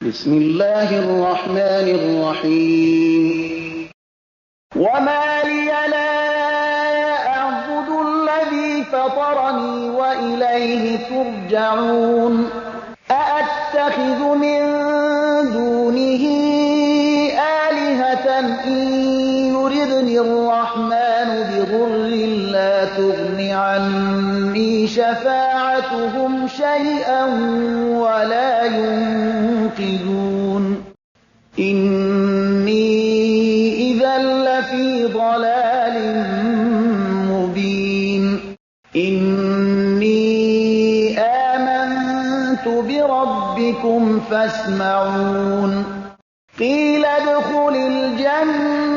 بسم الله الرحمن الرحيم وما لي لا أعبد الذي فطرني وإليه ترجعون أأتخذ من دونه آلهة إن يردني الرحمن بضر لا تغن عني شفاعتهم شيئا ولا ينقذون إني إذا لفي ضلال مبين إني آمنت بربكم فاسمعون قيل ادخل الجنة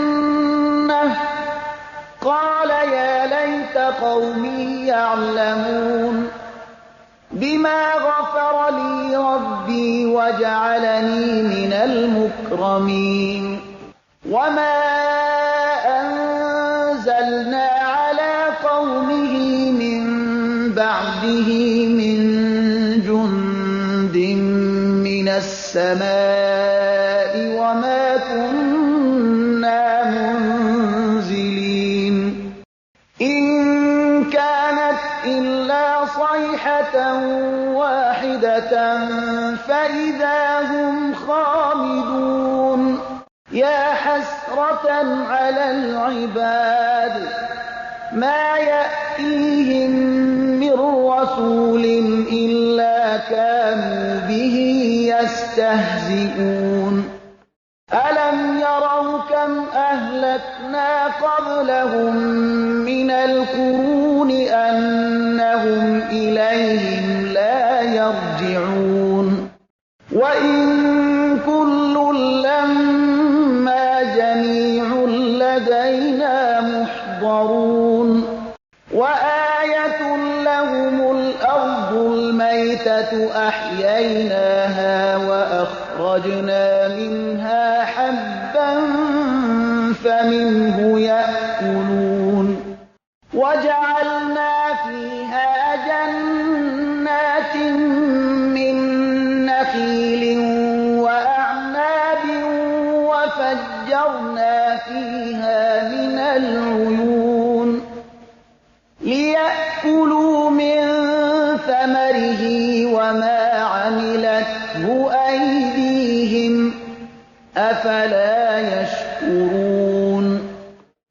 قال يا ليت قومي يعلمون بما غفر لي ربي وجعلني من المكرمين وما أنزلنا على قومه من بعده من جند من السماء وما كنا منزلين إن كانت إلا صيحة واحدة فإذا هم خامدون يا حسرة على العباد ما يأتيهم من رسول إلا كانوا به يستهزئون ألم يروا كم أهلكنا قبلهم من القرون أنهم إليهم لا يرجعون وإن كل لما جميع لدينا محضرون وآية لهم الأرض الميتة أحييناها وأخرجنا منها حبا فمنه يأكلون وجعلنا فيها جنات من نخيل وأعناب وفجرنا فيها من العيون ليأكلوا من ثمره وما عملته أيديهم أفلا يشكرون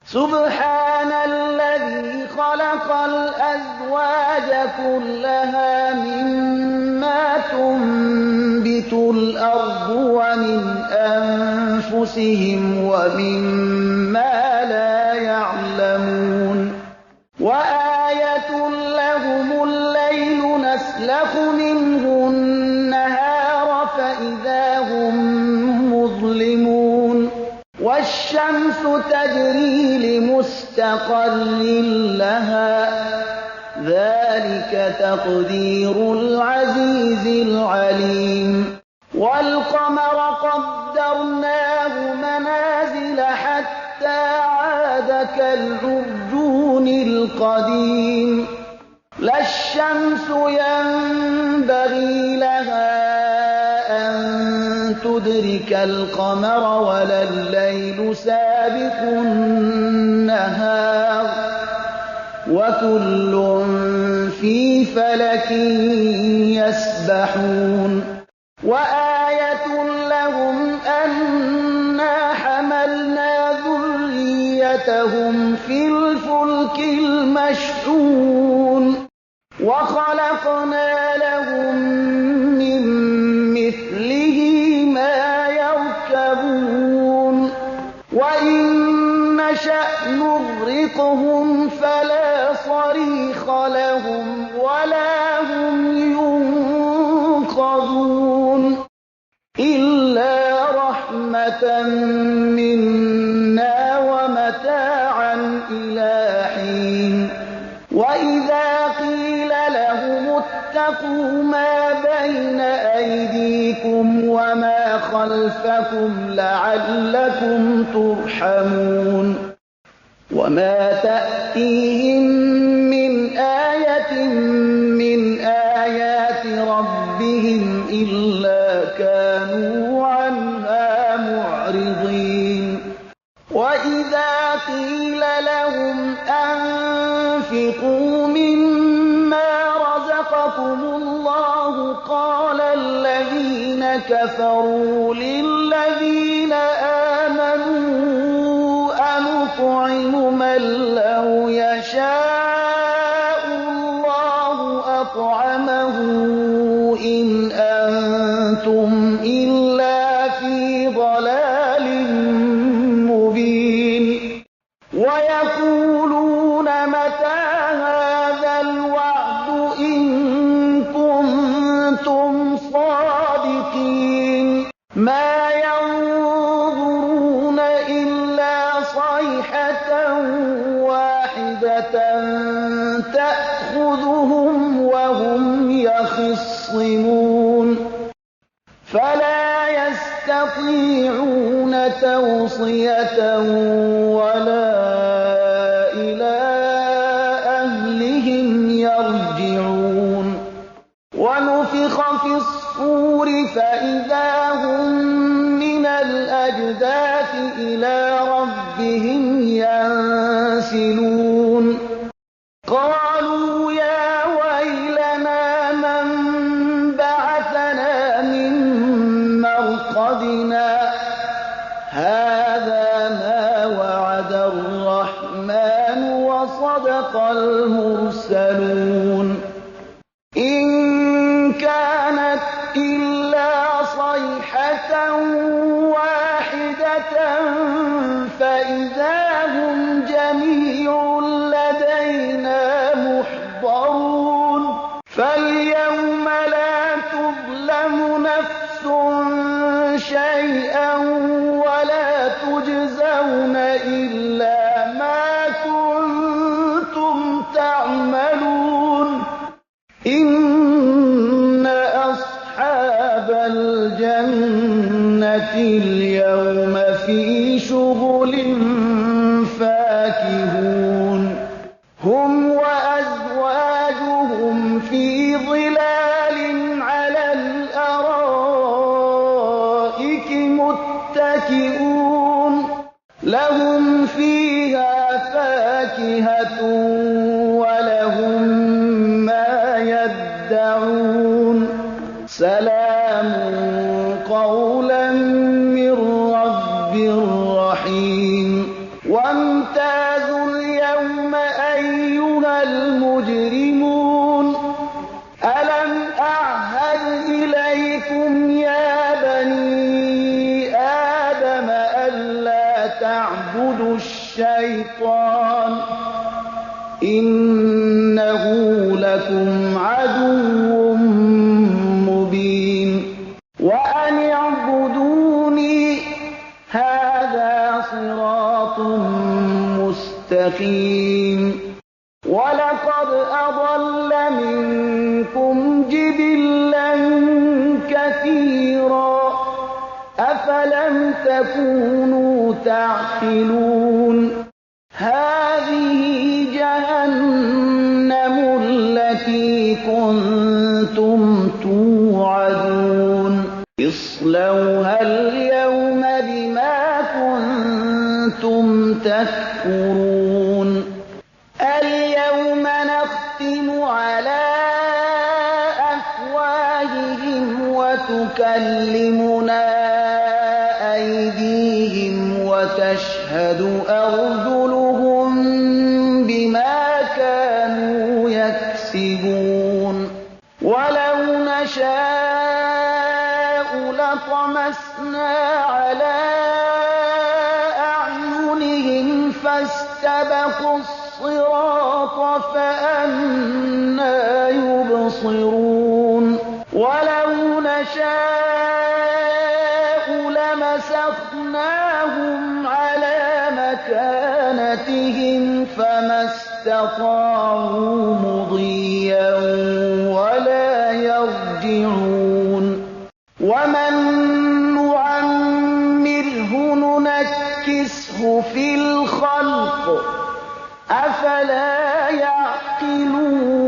سبحان الذي خلق الأزواج كلها مما تنبت الأرض ومن أنفسهم ومما لا يعلمون وآية لهم الليل نسلخ منه النهار فإذا هم مظلمون والشمس تجري لمستقر لها ذلك تقدير العزيز العليم والقمر قدرناه منازل حتى عاد كالعرجون القديم لا الشمس ينبغي لها أن تدرك القمر ولا الليل سابق النهار وكل في فلك يسبحون وآية لهم أنا حملنا ذريتهم في الفلك المشحون وخلقنا لهم من مثله ما يركبون وإن نشأ نغرقهم فلا صريخ لهم ولا هم ينقذون إلا رحمة منا ومتاعا إلى حين وإذا قيل لهم اتقوا ما بين أيديكم وما خلفكم لعلكم ترحمون وما تأتيهم من آية من آيات ربهم إلا كانوا عنها معرضين وإذا قيل لهم أنفقوا مما رزقكم الله قال الذين كفروا للذين آمنوا أنطعم من لو يشاء الله أطعمه إن أنتم إلا في ضلال مبين ويقولون متى هذا الوعد إن كنتم صادقين ما ينظرون إلا صيحة واحدة تأخذهم وهم يخصمون فلا يستطيعون توصية ولا إلى أهلهم يرجعون ونفخ في الصور فإذا هم من الأجداث إلى ربهم ينسلون قالوا يا ويلنا من بعثنا من مرقدنا هذا ما وعد الرحمن وصدق المرسلون إن كانت إلا صيحة واحدة فإذا هم جميع لدينا محضرون فاليوم لا تظلم نفس شيئا ولا تجزون إلا ما كنتم تعملون إن أصحاب الجنة اليوم في شغل فاكهون هم وأزواجهم في ظلال على الأرائك متكئون لهم فيها فاكهة ولهم ما يدعون سلام قولا من رب رحيم وامتازوا اليوم أيها المجرمون ألم أعهد إليكم يا بني آدم ألا تعبدوا الشيطان إنه لكم عدو مبين وأن اعبدوني هذا صراط مستقيم ولقد أضل منكم جبلا كثيرا أفلم تكونوا تعقلون هذه جهنم التي كنتم توعدون اصلوها اليوم بما كنتم تكفرون اليوم نختم على أفواههم وتكلمنا أيديهم وتشهد أرجلهم بما كانوا يكسبون ولو نشاء لطمسنا على أعينهم فاستبقوا الصراط فأنى يبصرون ولو نشاء لمسخناهم على مكانتهم فما استطاعوا مضيا ولا يرجعون ومن نعمره ننكسه في الخلق أفلا يعقلون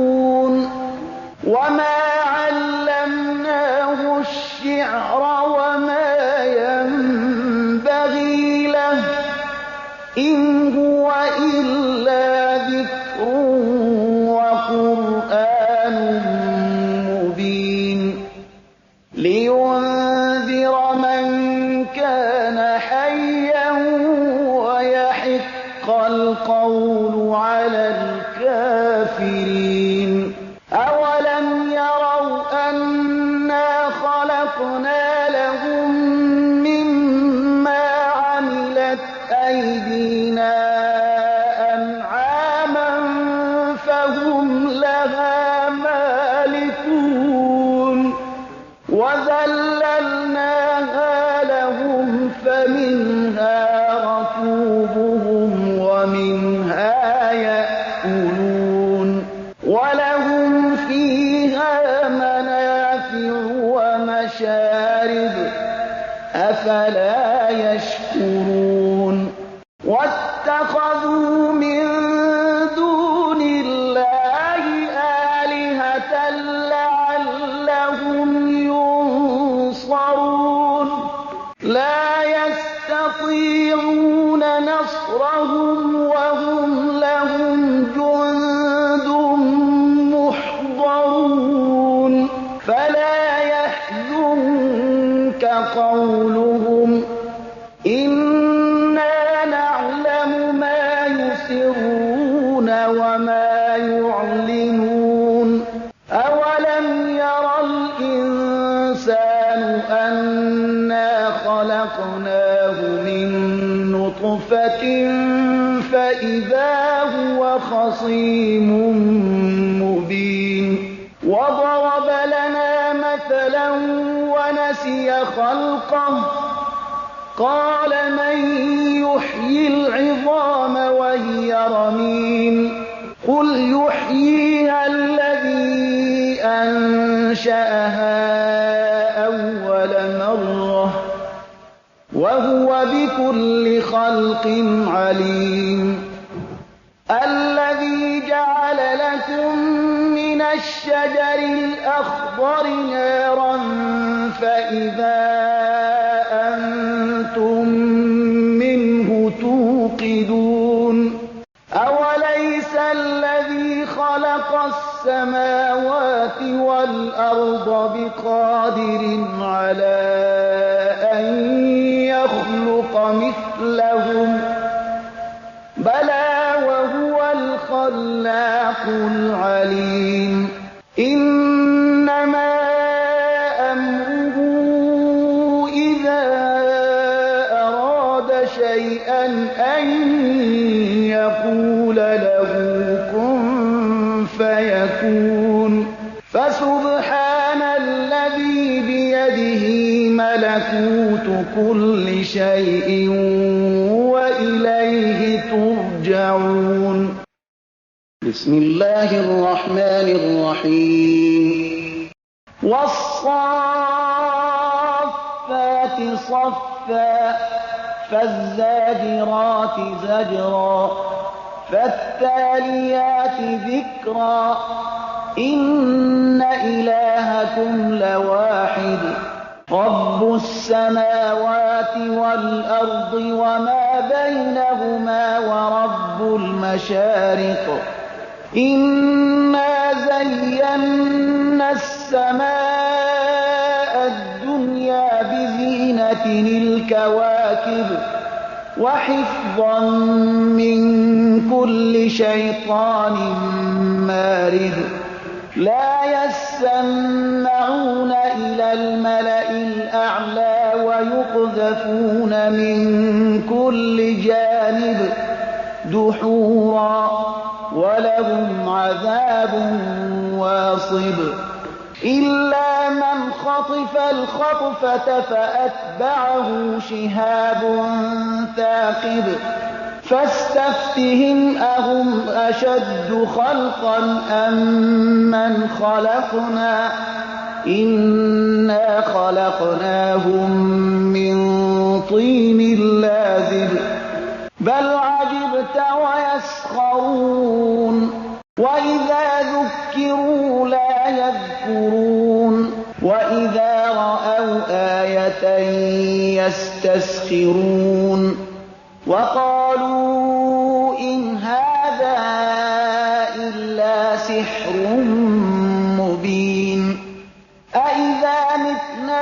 وما علمناه لينذر من كان حيا ويحق القول على الكافرين أولم يروا أنا خلقنا لهم مما عملت أيدينا أنعاما فهم لها مالكون وذللناها لهم فمنها ركوبهم ومنها يأكلون ولهم فيها منافع ومشارب أفلا يشكرون واتخذوا من دون الله آلهة لعلهم ينصرون لا يستطيعون نصرهم وهم لهم جند محضرون فلا يحزنك قولهم إنا نعلم ما يسرون وما يعلنون أولم ير الإنسان أنا خلقناه من نطفة فإذا هو خصيم مبين وضرب لنا مثلا ونسي خلقه قال من يحيي العظام وهي رميم قل يحييها الذي أنشأها أول مرة وهو بكل خلق عليم الذي جعل لكم من الشجر الأخضر نارا فإذا أنتم منه توقدون أوليس الذي خلق السماوات والأرض بقادر على أن يخلق مثلهم بلى وهو الخلاق العليم إنما أمره إذا أراد شيئا أن يقول له كن فيكون فسبحان الذي بيده ملكوت كل شيء وإليه ترجعون بسم الله الرحمن الرحيم والصافات صفا فالزاجرات زجرا فالتاليات ذكرا إن إلهكم لواحد رب السماوات والأرض وما بينهما ورب المشارق إنا زينا السماء الدنيا بزينة الكواكب وحفظا من كل شيطان مارد لا يسمعون إلى الملأ الأعلى ويقذفون من كل جانب دحورا ولهم عذاب واصب إلا من خطف الخطفة فأتبعه شهاب ثاقب فاستفتهم أهم أشد خلقا أم من خلقنا إنا خلقناهم من طين لازب بل عجبت ويسخرون وإذا ذكروا لا يذكرون وإذا رأوا آية يستسخرون وقالوا إن هذا إلا سحر مبين أإذا متنا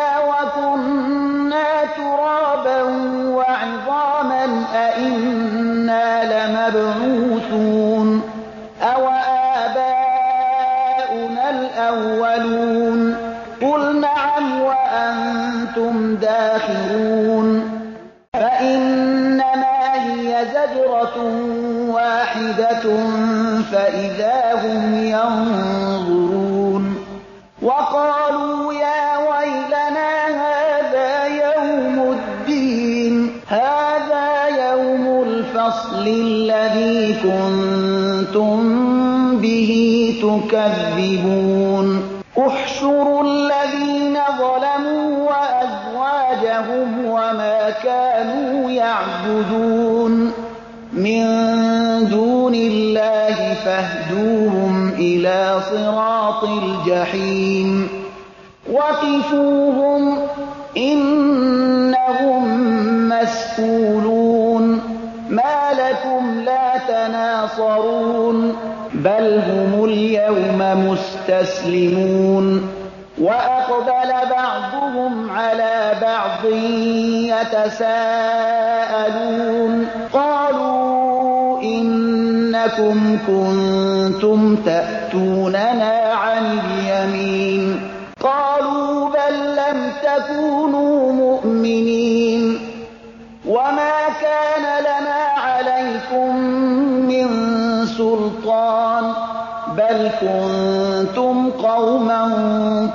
داخرون فإنما هي زجرة واحدة فإذا هم ينظرون وقالوا يا ويلنا هذا يوم الدين هذا يوم الفصل الذي كنتم به تكذبون احشروا الذين ظلموا وأزواجهم وما كانوا يعبدون من دون الله فاهدوهم إلى صراط الجحيم وقفوهم إنهم مسئولون ما لكم لا تناصرون بل هم اليوم مستسلمون وأقبل بعضهم على بعض يتساءلون قالوا إنكم كنتم تأتوننا عن اليمين قالوا بل لم تكونوا مؤمنين وما كان لنا عليكم من سلطان بل كنتم قوما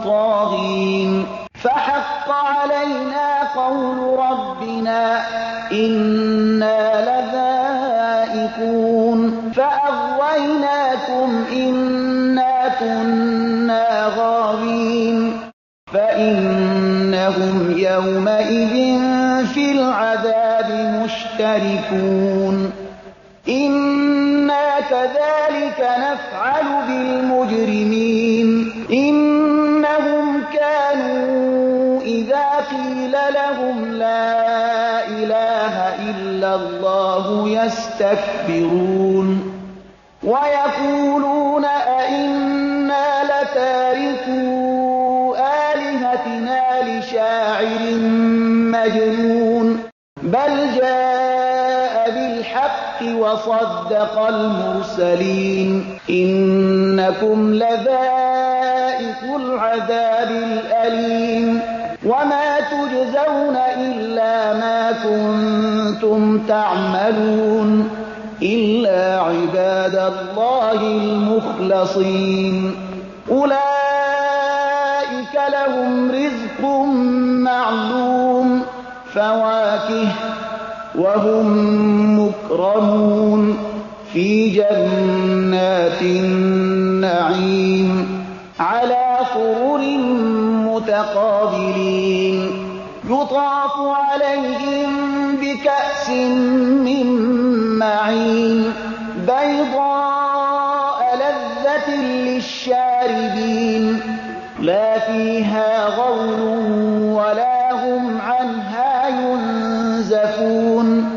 طاغين فحق علينا قول ربنا إنا لذائقون فأغويناكم إنا كنا غاوين فإنهم يومئذ في العذاب مشتركون إنا كذلك نفعل بالمجرمين إنهم كانوا إذا قيل لهم لا إله إلا الله يستكبرون ويقولون أئنا لتاركو آلهتنا لشاعر مجنون بل جاء بالحق وصدق المرسلين إنكم لذائق العذاب الأليم وما تجزون إلا ما كنتم تعملون إلا عباد الله المخلصين أولئك لهم رزق معلوم فواكه وهم مكرمون في جنات النعيم على سرر متقابلين يطاف عليهم بكأس من معين بيضاء لذة للشاربين لا فيها غول ولا هم عنها ينزفون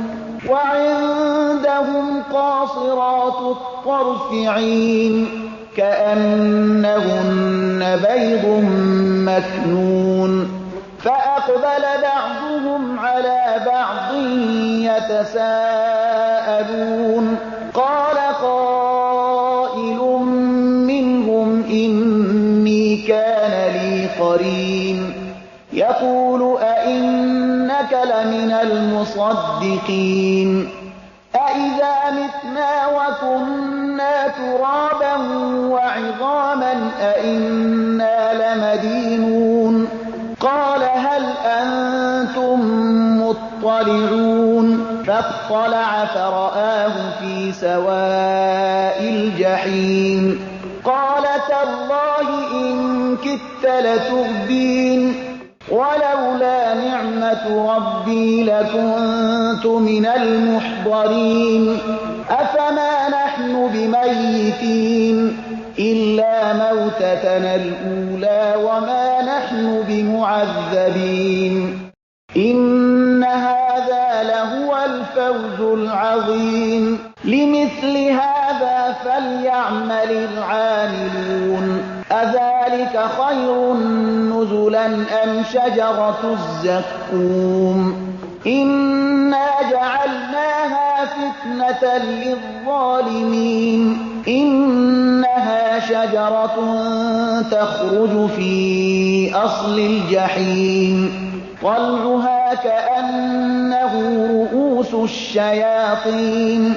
وعندهم قاصرات الطرف عين كأنهن بيض مكنون فأقبل بعضهم على بعض يتساءلون قال قائل منهم إني كان لي قرين يقول أئنك لمن المصدقين أئذا متنا وكنا ترابا وعظاما أئنا لمدينون قال هل أنتم مطلعون فاطلع فرآه في سواء الجحيم قال تالله إن كدت لتردين ولولا نعمة ربي لكنت من المحضرين أفما نحن بميتين إلا موتتنا الأولى وما نحن بمعذبين إن هذا لهو الفوز العظيم لمثل هذا فليعمل العاملون أذلك خير نزلا أم شجرة الزقوم إنا جعلناها فتنة للظالمين إنها شجرة تخرج في أصل الجحيم طلعها كأنه رؤوس الشياطين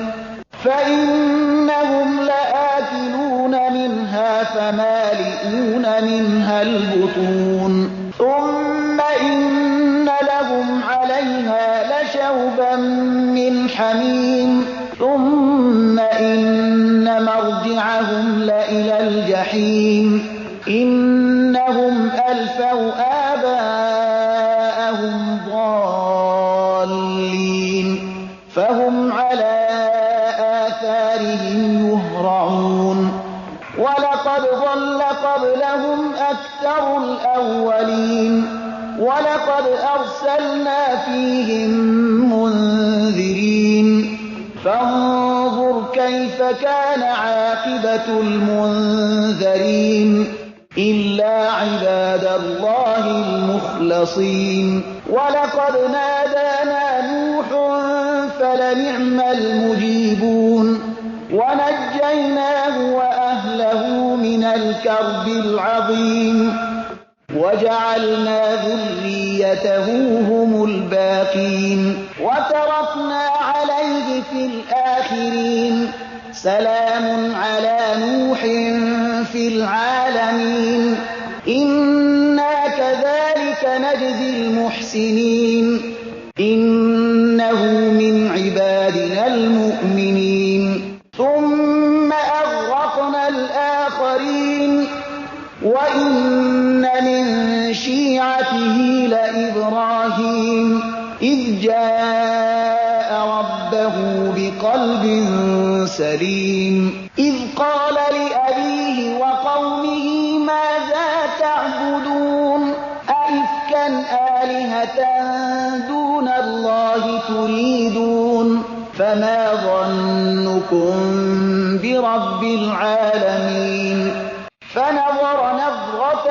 فإنهم لآكلون منها فمالئون منها البطون ثم إن لهم عليها لشوبا من حميم ثم إن مرجعهم لإلى الجحيم إنهم ألفوا آباءهم ضالين فهم على آثارهم يهرعون ولقد ضل قبلهم أكثر الأولين ولقد أرسلنا فيهم منذرين فانظر كيف كان عاقبة المنذرين إلا عباد الله المخلصين ولقد نادانا نوح فلنعم المجيبون ونجيناه وأهله من الكرب العظيم وجعلنا ذريته هم الباقين وتركنا عليه في الآخرين سلام على نوح في العالمين إنا كذلك نجزي المحسنين إنه من عبادنا المؤمنين ثم أغرقنا الآخرين وإن من شيعته لإبراهيم إذ جاء ربه بقلب سليم إذ قال لأبيه وقومه ماذا تعبدون أئفكا آلهة دون الله تريدون فما ظنكم برب العالمين فنظر نظرة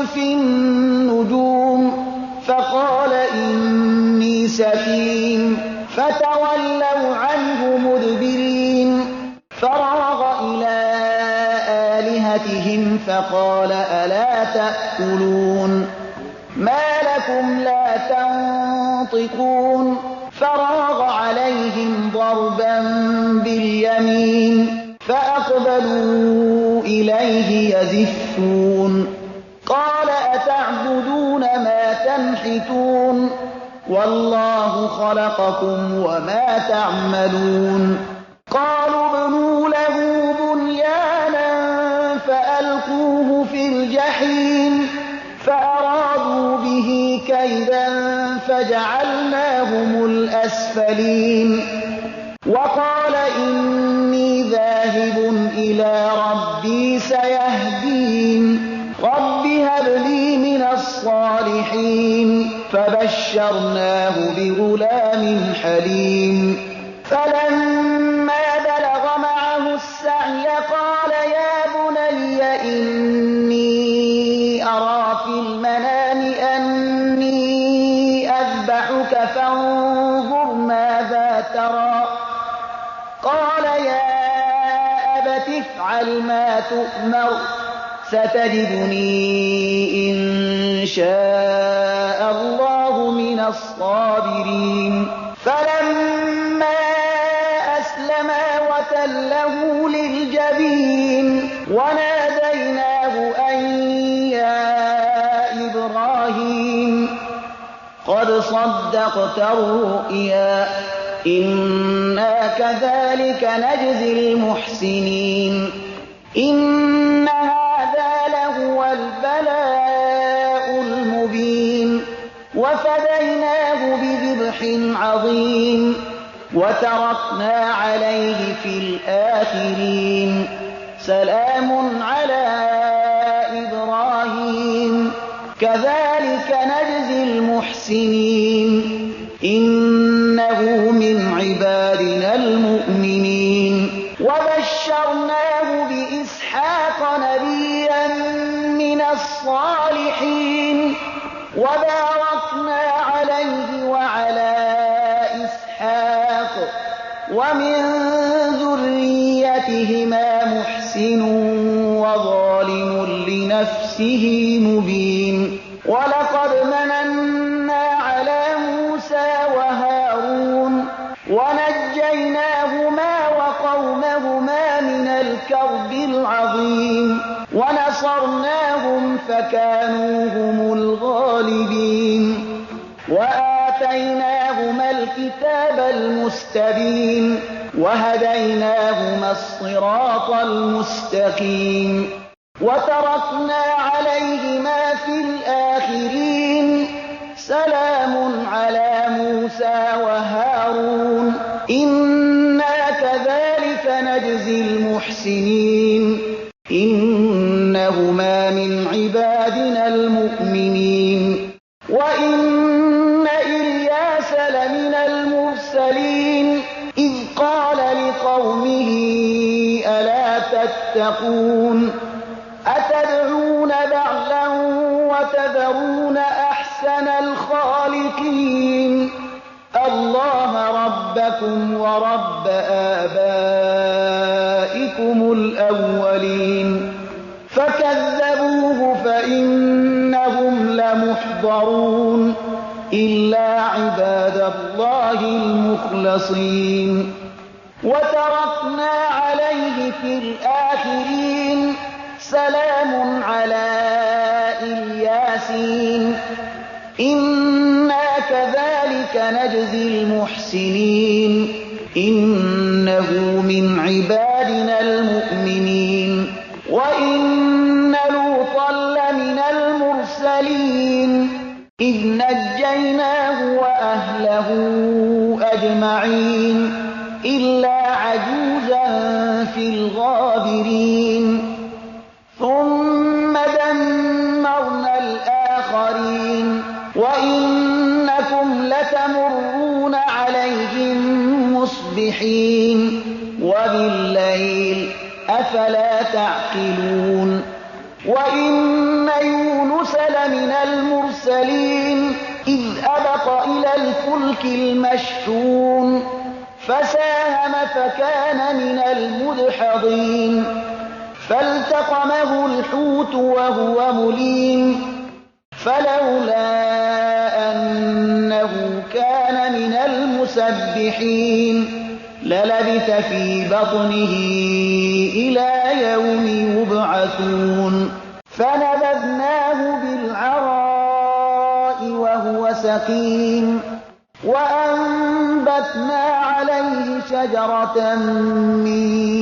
في النجوم فقال إني سقيم فتولوا عنه مدبرين فراغ إلى آلهتهم فقال ألا تأكلون ما لكم لا تنطقون فراغ عليهم ضربا باليمين فأقبلوا إليه يزفون قال أتعبدون ما تنحتون والله خلقكم وما تعملون قالوا ابنوا له بنيانا فألقوه في الجحيم فأرادوا به كيدا فجعلناهم الأسفلين وقال إني ذاهب إلى ربي سيهدين رب هب لي من الصالحين فبشرناه بغلام حليم فلما بلغ معه السعي قال يا بني إني أرى في المنام أني أذبحك فانظر ماذا ترى قال يا أبت افعل ما تؤمر ستجدني إن شاء الله من الصابرين فلما أسلما وتله للجبين وناديناه أن يا إبراهيم قد صدقت الرؤيا إنا كذلك نجزي المحسنين إن هذا لهو البلاء المبين وفديناه بذبح عظيم وتركنا عليه في الآخرين سلام على إبراهيم كذلك نجزي المحسنين إنه من عبادنا المؤمنين وبشرناه بإسحاق نبيا من الصالحين وباركنا عليه وعلى إسحاق ومن ذريتهما محسن وظالم لنفسه مبين ولقد مننا فنصرناهم فكانوا هم الغالبين وآتيناهما الكتاب المستبين وهديناهما الصراط المستقيم وتركنا عليهما في الآخرين سلام على موسى وهارون إنا كذلك نجزي المحسنين إنهما من عبادنا المؤمنين وإن إلياس لمن المرسلين إذ قال لقومه ألا تتقون أتدعون بعلا وتذرون أحسن الخالقين الله ربكم ورب آبائكم الأولين فكذبوه فإنهم لمحضرون إلا عباد الله المخلصين وتركنا عليه في الآخرين سلام على الياسين إنا كذلك نجزي المحسنين إنه من عبادنا المؤمنين وإن لوطا لمن المرسلين إذ نجيناه وأهله أجمعين إلا عجوزا في الغابرين ثم دمرنا الآخرين وإنكم لتمرون عليهم مصبحين وبالليل أفلا تعقلون وإن يونس لمن المرسلين إذ أبق إلى الفلك المشحون فساهم فكان من المدحضين فالتقمه الحوت وهو مليم فلولا أنه كان من المسبحين للبث في بطنه إلى يوم يبعثون فنبذناه بالعراء وهو سقيم وأنبتنا عليه شجرة من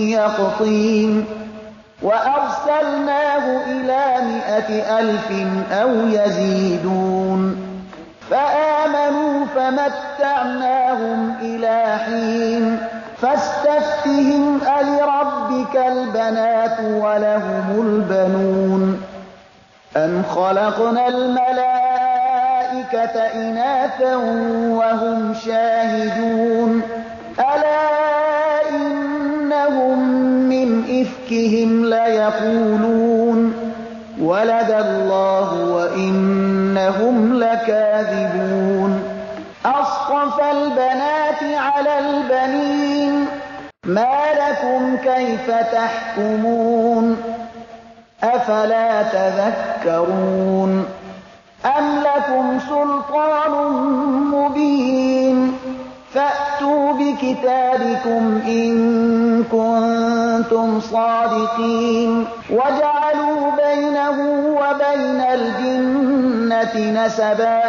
يقطين وأرسلناه إلى 100,000 أو يزيدون فآمنوا فمتعناهم إلى حين فاستفتهم ألربك البنات ولهم البنون أم خلقنا الملائكة إناثا وهم شاهدون ألا إنهم من إفكهم ليقولون ولد الله وإنهم لكاذبون أصطفى البنات على البنين ما لكم كيف تحكمون أفلا تذكرون أم لكم سلطان مبين فأتوا بكتابكم إن كنتم صادقين وجعلوا بينه وبين الجنة نسبا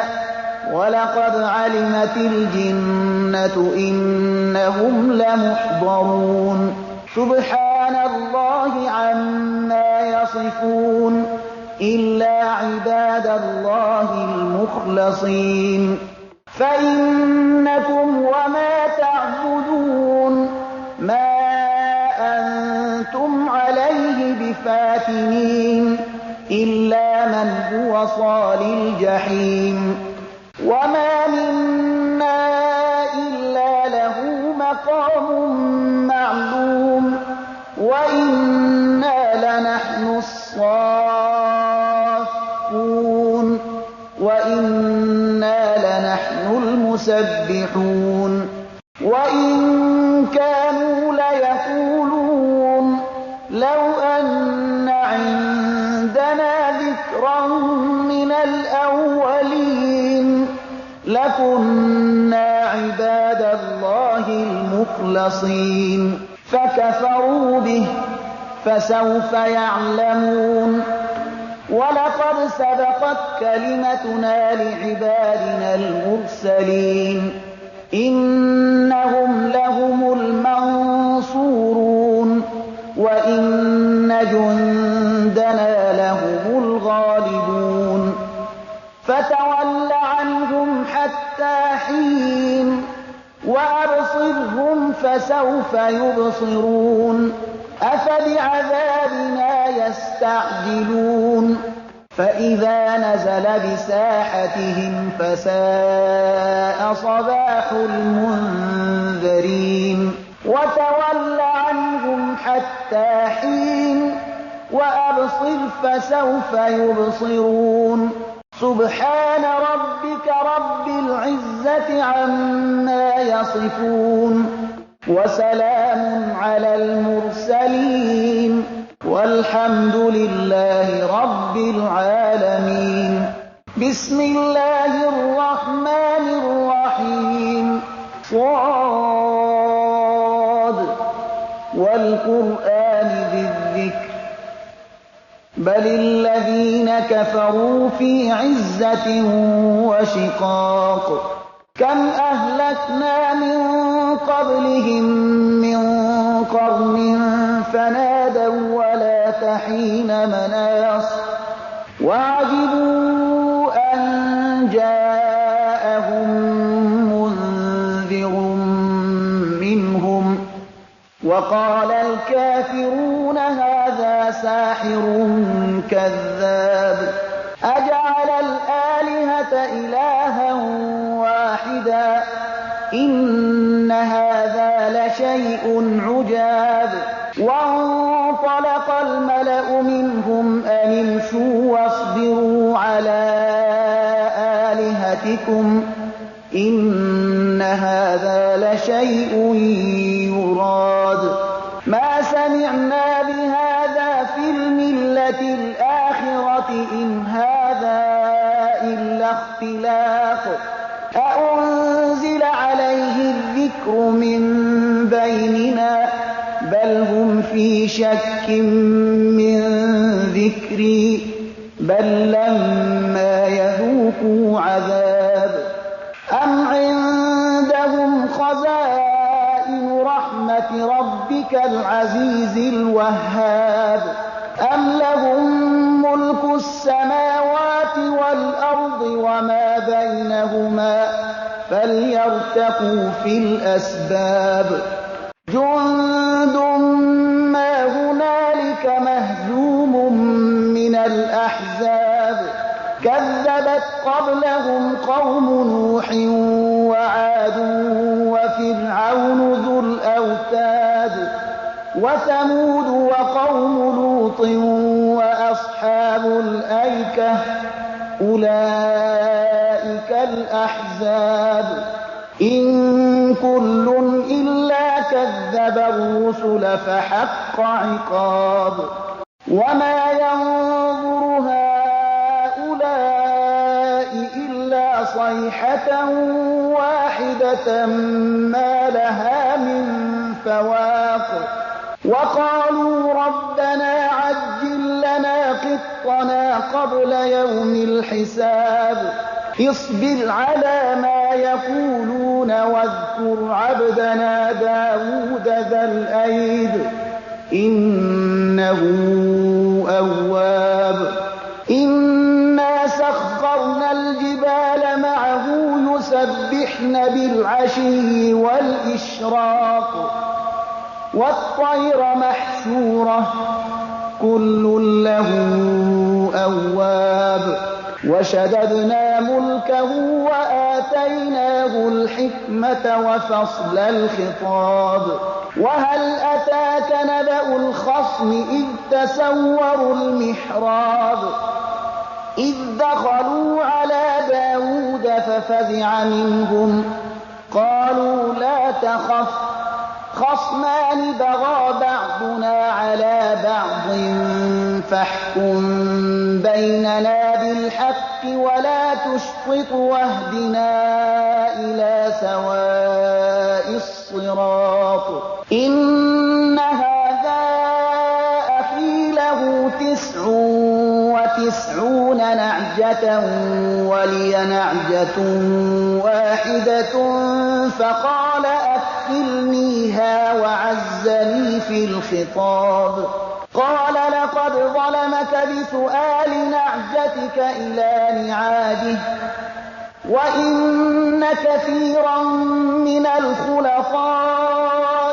ولقد علمت الجنة إنهم لمحضرون سبحان الله عما يصفون إلا عباد الله المخلصين فإنكم وما تعبدون ما أنتم عليه بفاتنين إلا من هو صال الجحيم وما منا إلا له مقام معلوم وإنا لنحن الصافون وإنا لنحن المسبحون وإن كانوا ليقولون لو أن عندنا ذكرا من الأولين لكنا عباد الله المخلصين فكفروا به فسوف يعلمون ولقد سبقت كلمتنا لعبادنا المرسلين إنهم لهم المنصورون وإن جندنا لهم الغالبون فتول عنهم حتى حين وأبصرهم فسوف يبصرون أفبعذابنا يستعجلون فإذا نزل بساحتهم فساء صباح المنذرين وتول عنهم حتى حين وأبصر فسوف يبصرون سبحان ربك رب العزة عما يصفون وسلام على المرسلين والحمد لله رب العالمين بسم الله الرحمن الرحيم صاد والقرآن ذي الذكر بل الذين كفروا في عزة وشقاق كم أهلكنا من قبلهم من قرن فنادوا ولا تحين مناص وعجبوا أن جاءهم منذر منهم وقال الكافرون هذا ساحر كذاب أجعل الآلهة إلها واحدا إن هذا لشيء عجاب وانطلق الملأ منهم أن امشوا واصبروا على آلهتكم إن هذا لشيء يراد ما سمعنا بهذا في الملة الآخرة إن هذا إلا اختلاق أأنزل عليه الذكر من بيننا بل هم في شك من ذكري بل لما يذوقوا عذاب أم عندهم خزائن رحمة ربك العزيز الوهاب أم لهم ملك السماوات والأرض وما بينهما فليرتقوا في الأسباب جند ما هنالك مهزوم من الأحزاب كذبت قبلهم قوم نوح وعاد وفرعون ذو الأوتاد وثمود وقوم لوط وأصحاب الأيكة أولئك الأحزاب إن كل إلا كذب الرسل فحق عقاب وما ينظر هؤلاء إلا صيحة واحدة ما لها من فواق وقالوا ربنا عجل لنا قطنا قبل يوم الحساب اصبر على ما يقولون واذكر عبدنا داود ذا الأيد إنه أواب إنا سخرنا الجبال معه يسبحن بالعشي والإشراق والطير محشورة كل له أواب وشددنا ملكه وآتيناه الحكمة وفصل الخطاب وهل أتاك نبأ الخصم إذ تسوروا المحراب إذ دخلوا على داود ففزع منهم قالوا لا تخف خصمان بغى بعضنا على بعض فاحكم بيننا بالحق ولا تشطط واهدنا إلى سواء الصراط إن هذا أخي له 99 نعجة ولي نعجة واحدة فقال أكفلنيها وعزني في الخطاب. قال لقد ظلمك بسؤال نعجتك إلى نعاجه وإن كثيرا من الخلطاء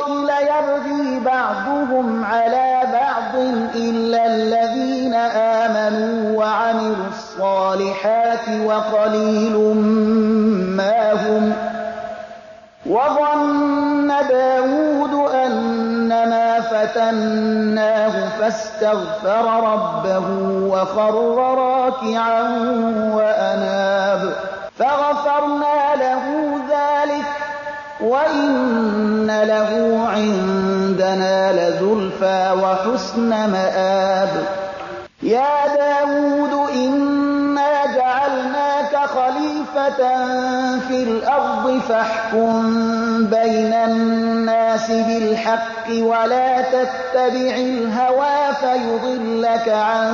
ليبغي بعضهم على بعض إلا الذين آمنوا وعملوا الصالحات وقليل ما هم. وظن داود أنما فتناه فاستغفر ربه وخر راكعا وأناب فغفرنا له ذلك وإن له عندنا لزلفى وحسن مآب. يا داود إنا جعلناك خليفة في الأرض فاحكم بين الناس بالحق ولا تتبع الهوى فيضلك عن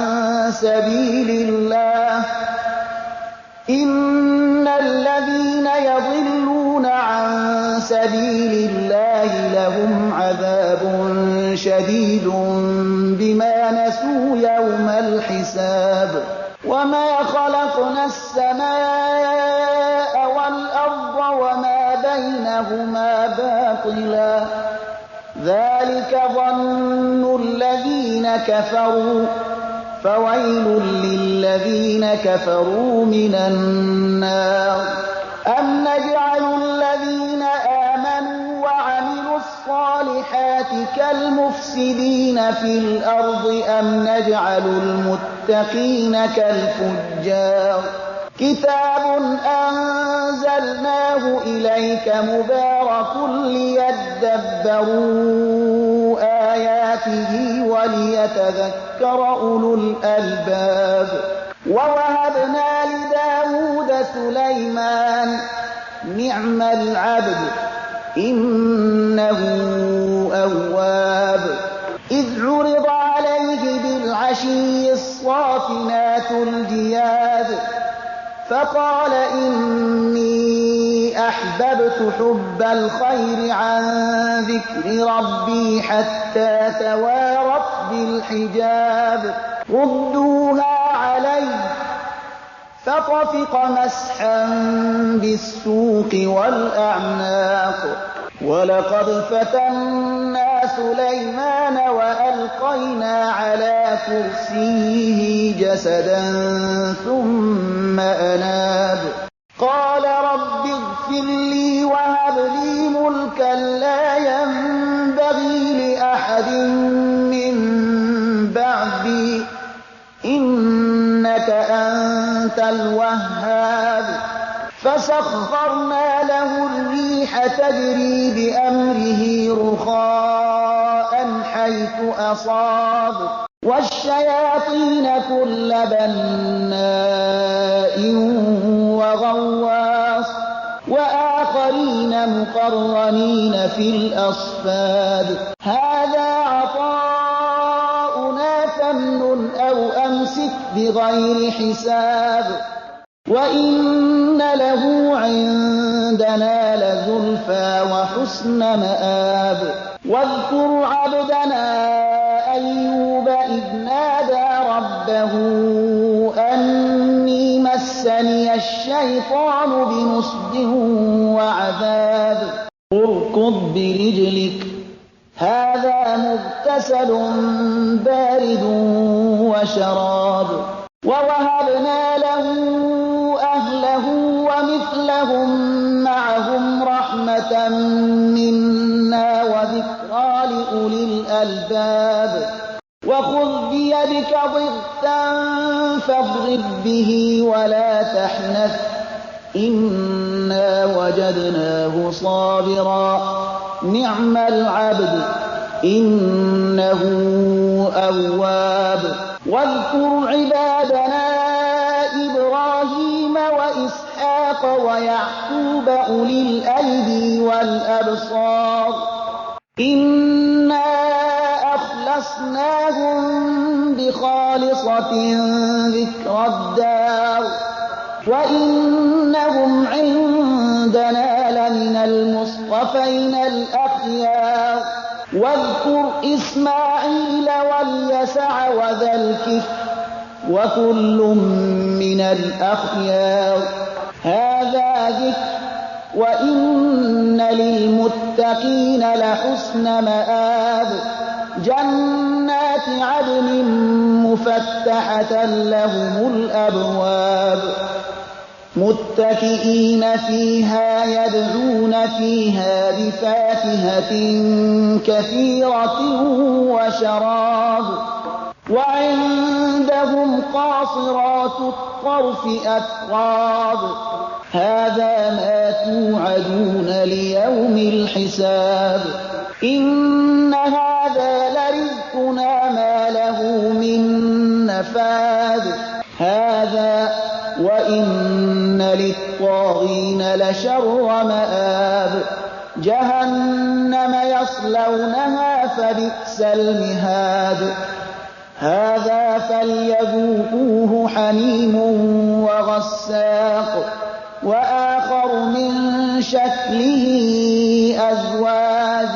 سبيل الله. إن الذين يضلون عن سبيل الله لهم عذاب شديد بما نسوا يوم الحساب. وما خلقنا السماء والأرض وما بينهما باطلا ذلك ظن الذين كفروا فويل للذين كفروا من النار. أم نجعل الذين آمنوا وعملوا الصالحات كالمفسدين في الأرض أم نجعل المتقين كالفجار. كتاب أنزلناه إليك مبارك ليدبروا آياته وليتذكر أولو الألباب. ووهبنا لداود سليمان نعم العبد إنه أواب. إذ عرض عليه بالعشي الصافنات الجياد فقال إني أحببت حب الخير عن ذكر ربي حتى توارت بالحجاب. ردوها علي فطفق مسحا بالسوق والأعناق. ولقد فتنا سليمان وألقينا على كرسيه جسدا ثم أناب. قال رب اغفر لي وهب لي ملكا لا ينبغي لأحد من بعدي إنك أنت الوهاب. فسخرنا له الريح تجري بأمره رخاء حيث أصاب والشياطين كل بناء وغواص وآخرين مقرنين في الأصفاد. هذا عطاؤنا فامنن أو أمسك بغير حساب وإن له عندنا لزلفى وحسن مآب. واذكر عبدنا أيوب إذ نادى ربه أني مسني الشيطان بنصب وعذاب. اركض برجلك هذا مغتسل بارد وشراب. ووهبنا له أهله ومثلهم معهم رحمة منا وذكرى لأولي الألباب. وخذ بيدك ضغثا فاضرب به ولا تحنث إنا وجدناه صابرا نعم العبد إنه أواب. واذكر عبادنا إبراهيم وإسحاق ويعقوب أولي الأيدي والأبصار إنا فأخلصناهم بخالصة ذكرى الدار وإنهم عندنا لمن المصطفين الأخيار واذكر إسماعيل واليسع وذا الكفل وكل من الأخيار هذا ذكر وإن للمتقين لحسن مآب جنات عدن مفتحة لهم الأبواب متكئين فيها يدعون فيها بفاكهة كثيرة وشراب وعندهم قاصرات الطرف أتراب هذا ما توعدون ليوم الحساب إن هذا لرزقنا ما له من نفاد هذا وإن للطاغين لشر مآب جهنم يصلونها فبئس المهاد هذا فليذوقوه حميم وغساق وآخر من شكله أزواج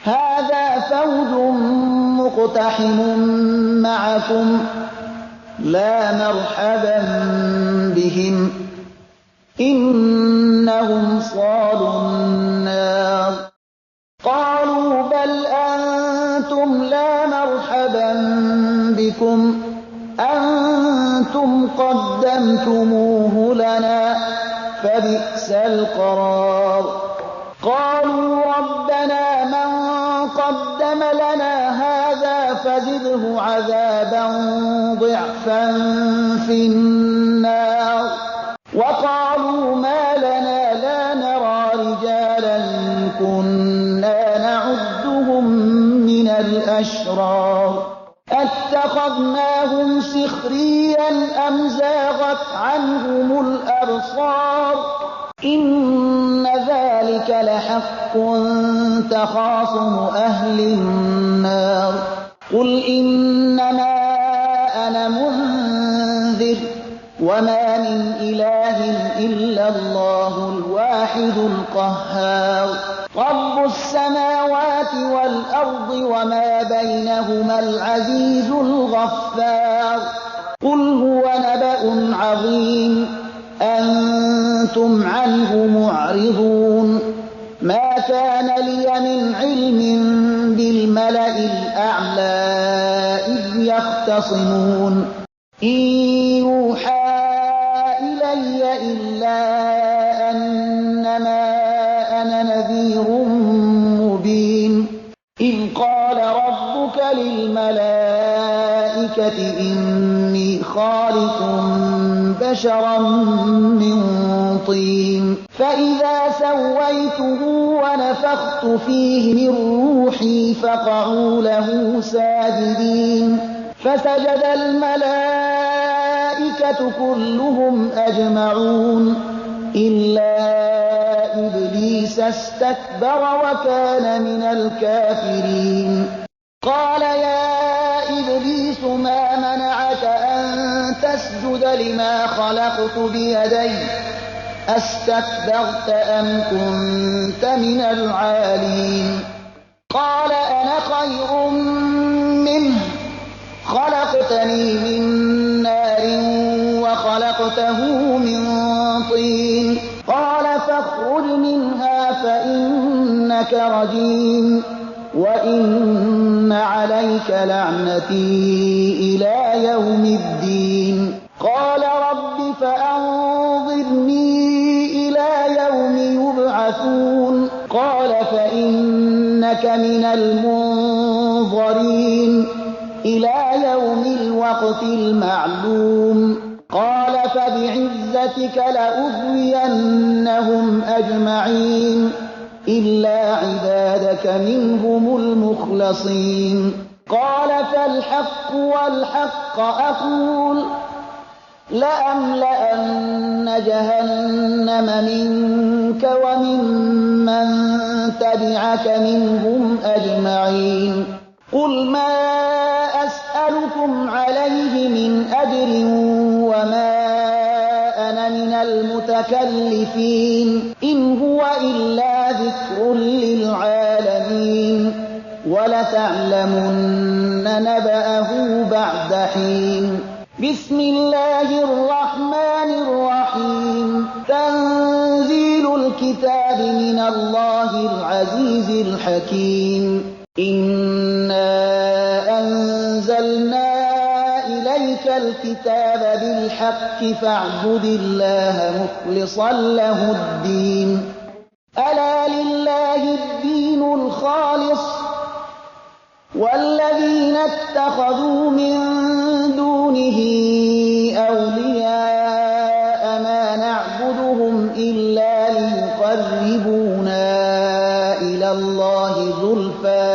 هذا فوج مقتحم معكم لا مرحبا بهم إنهم صالوا النار قالوا بل أنتم لا مرحبا بكم أنتم قدمتموه لنا فبئس القرار قالوا ربنا من قدم لنا هذا فزده عذابا ضعفا في النار وقالوا ما لنا لا نرى رجالا كنا نعدهم من الأشرار أتخذناهم سخريا أم زاغت عنهم الأبصار إن ذلك لحق تخاصم أهل النار قل إنما أنا منذر وما من إله إلا الله الواحد القهار رب السماوات والأرض وما بينهما العزيز الغفار قل هو نبأ عظيم أنتم عنه معرضون ما كان لي من علم بالملأ الأعلى إذ يختصمون إن يوحى إلي إلا أنما أنا نذير مبين إذ قال ربك للملائكة إني خالق بشرا من طين فإذا سويته ونفخت فيه من روحي فقعوا له ساجدين فسجد الملائكة كلهم أجمعون إلا إبليس استكبر وكان من الكافرين قال يا إبليس ما منعك أن تسجد لما خلقت بيدي أستكبرت أم كنت من العالين قال أنا خير منه خلقتني من نار وخلقته من طين قال فاخرج منها فإنك رجيم وإن عليك لعنتي إلى يوم الدين قال رب فأنظرني إلى يوم يبعثون قال فإنك من المنظرين إلى يوم الوقت المعلوم قال فبعزتك لأغوينهم أجمعين إلا عبادك منهم المخلصين قال فالحق والحق أقول لأملأن جهنم منك وممن تبعك منهم أجمعين قل ما أسألكم عليه من أجر وما أنا من المتكلفين إن هو إلا ذكر للعالمين ولتعلمن نبأه بعد حين بسم الله الرحمن الرحيم تنزيل الكتاب من الله العزيز الحكيم إنا أنزلنا إليك الكتاب بالحق فاعبد الله مخلصا له الدين ألا لله الدين الخالص والذين اتخذوا من دونه أولياء ما نعبدهم إلا ليقربونا إلى الله زلفى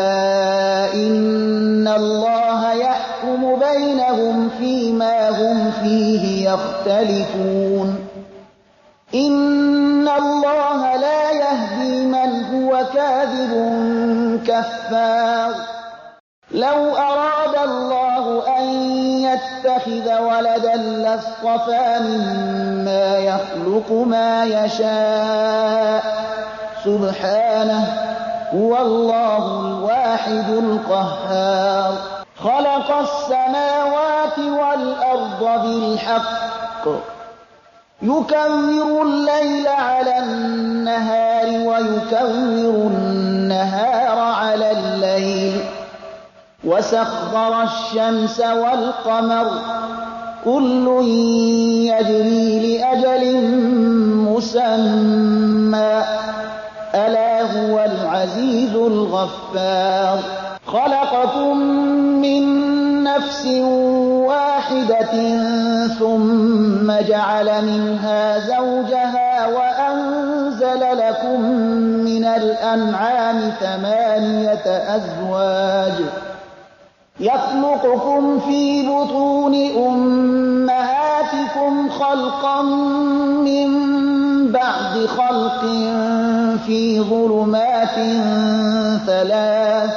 إن الله يحكم بينهم فيما هم فيه يختلفون إن الله لا يهدي من هو كاذب كفار لو أراد الله أن يتخذ ولدا لاصطفى مما يخلق ما يشاء سبحانه هو الله الواحد القهار خلق السماوات والأرض بالحق يكور الليل على النهار ويكور النهار على الليل وسخر الشمس والقمر كل يجري لأجل مسمى ألا هو العزيز الغفار خلقكم من نفس واحدة ثم جعل منها زوجها وأنزل لكم من الأنعام 8 أزواج يخلقكم في بطون أمهاتكم خلقا من بعد خلق في ظلمات 3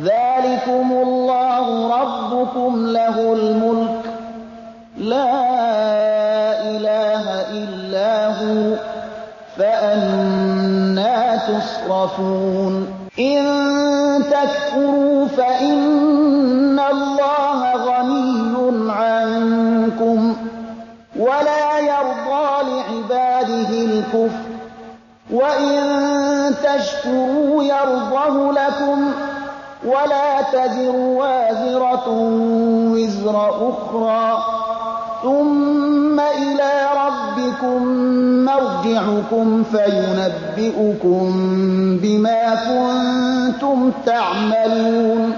ذلكم الله ربكم له الملك لا إله إلا هو فأنى تصرفون إن تكفروا فإن الله غني عنكم ولا يرضى لعباده الكفر وإن تشكروا يرضه لكم ولا تزر وازرة وزر أخرى ثم إلى ربكم مرجعكم فينبئكم بما كنتم تعملون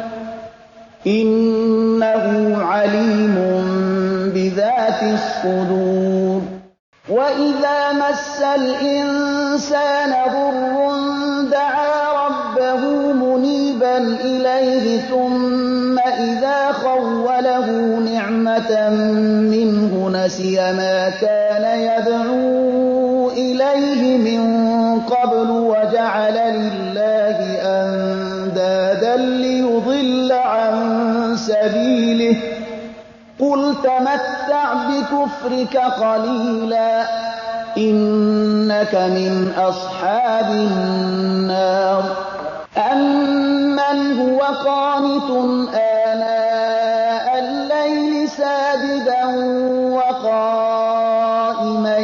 إنه عليم بذات الصدور وإذا مس الإنسان ضر دعا ربه منيبا إليه ثم إذا خوله نعمة منه نسي ما كان يدعو إليه من قبل وجعل لله أندادا ليضل عن سبيله قل تمتع بكفرك قليلا إنك من أصحاب النار أمن هو قانت آناء الليل ساجدا وقائما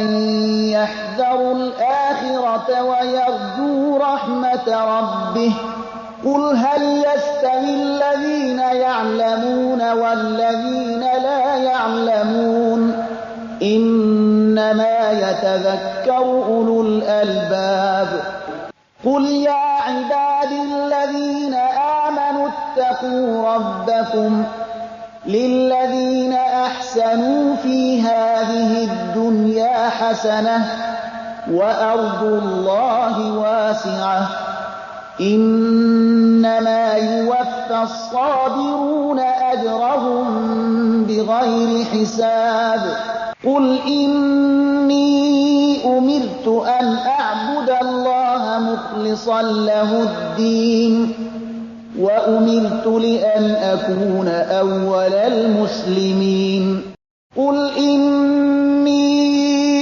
يحذر الآخرة ويرجو رحمة ربه قل هل يستوي الذين يعلمون والذين لا يعلمون إنما يتذكر أولو الألباب قل يا عبادي الذين آمنوا اتقوا ربكم للذين أحسنوا في هذه الدنيا حسنة وأرض الله واسعة إنما يوفى الصابرون أجرهم بغير حساب قل إني أمرت أن أعبد الله مخلصا له الدين وأمرت لأن أكون أول المسلمين قل إني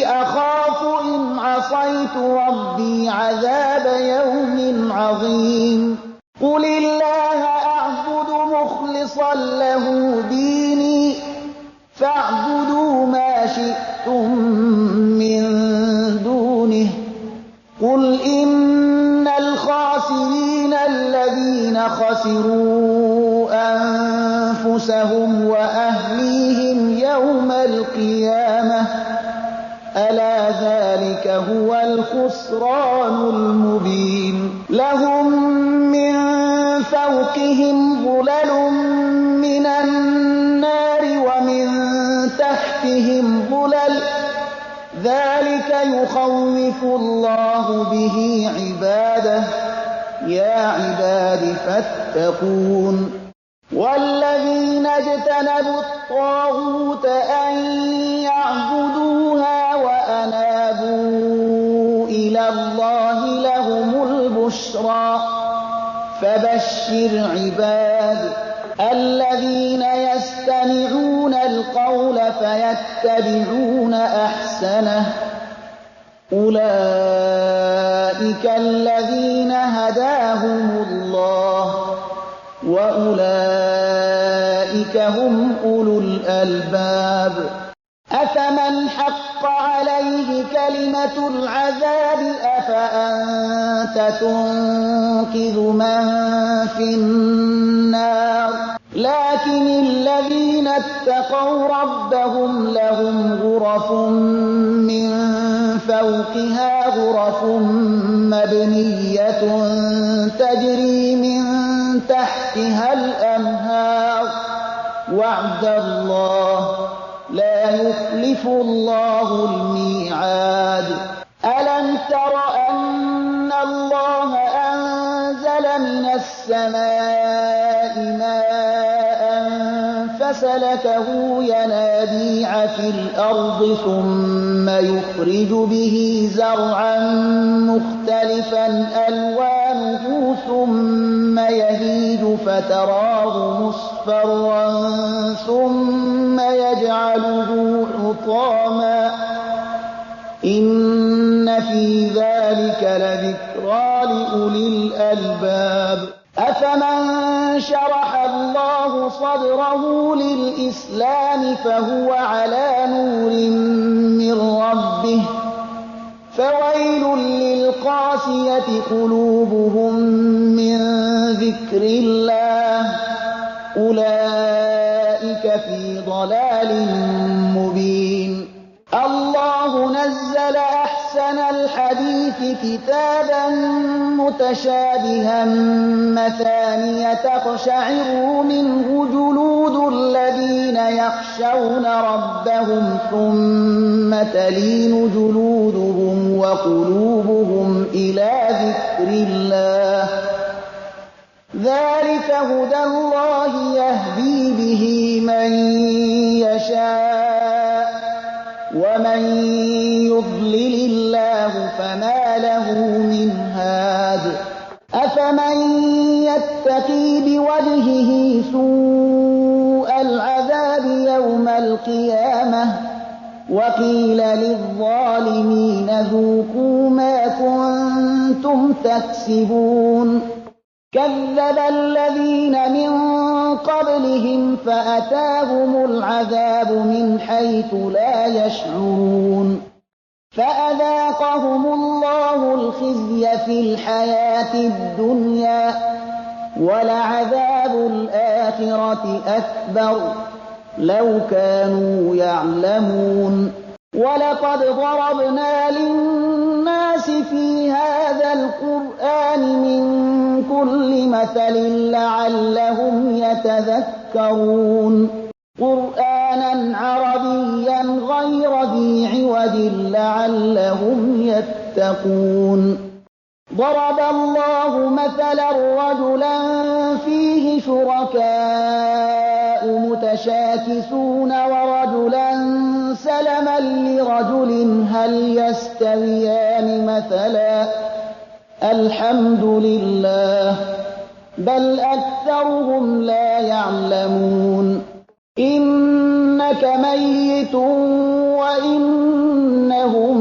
أخاف إن عصيت ربي عذاب يوم عظيم قل الله أعبد مخلصا له ديني فاعبدوا ما شئتم من دونه قل إن الخاسرين الذين خسروا أنفسهم وأهليهم يوم القيامة ألا ذلك هو الخسران المبين لهم من فوقهم ظلل من النار ومن تحتهم ظلل ذلك يخوف الله به عباده يا عباد فاتقون والذين اجتنبوا الطاغوت أن يعبدوها وأنابوا إلى الله لهم البشرى فبشر عباد الذين يستمعون القول فيتبعون أحسنه أولئك الذين هداهم الله وأولئك هم أولو الألباب أفمن حق عليه كلمة العذاب أفأنت تنقذ من في النار لكن الذين اتقوا ربهم لهم غرف من فوقها غرف مبنية تجري من تحتها الأنهار وعد الله لا يخلف الله الميعاد ألم تر أن الله أنزل من السماء ماء فسلكه ينابيع في الأرض ثم يخرج به زرعا مختلفا ألوانه ثم يهيج فتراه مصفرا ثم يجعله حطاما إن في ذلك لذكرى لأولي الألباب أفمن شرح الله صدره للإسلام فهو على نور من ربه فويل للقاسية قلوبهم من ذكر الله أولئك في ضلال مبين الله نزل أحسن الحديث كتابا متشابها مثانية تقشعر منه جلود الذين يخشون ربهم ثم تلين جلودهم وقلوبهم إلى ذكر الله ذلك هدى الله يهدي به من يشاء ومن يضلل الله فما له من هاد أفمن يتقي بوجهه سوء العذاب يوم القيامة وقيل للظالمين ذوقوا ما كنتم تكسبون كذب الذين من قبلهم فأتاهم العذاب من حيث لا يشعرون فأذاقهم الله الخزي في الحياة الدنيا ولعذاب الآخرة أكبر لو كانوا يعلمون ولقد ضربنا للناس في هذا القرآن من كل مثل لعلهم يتذكرون قرآنا عربيا غير ذي عوج لعلهم يتقون ضرب الله مثلا رجلا فيه شركاء متشاكسون ورجلا سلما لرجل هل يستويان مثلا الحمد لله بل أكثرهم لا يعلمون إنك ميت وإنهم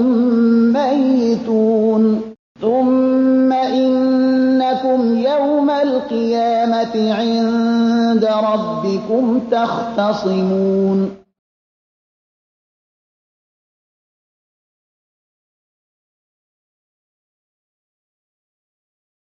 ميتون ثم إنكم يوم القيامة عند ربكم تختصمون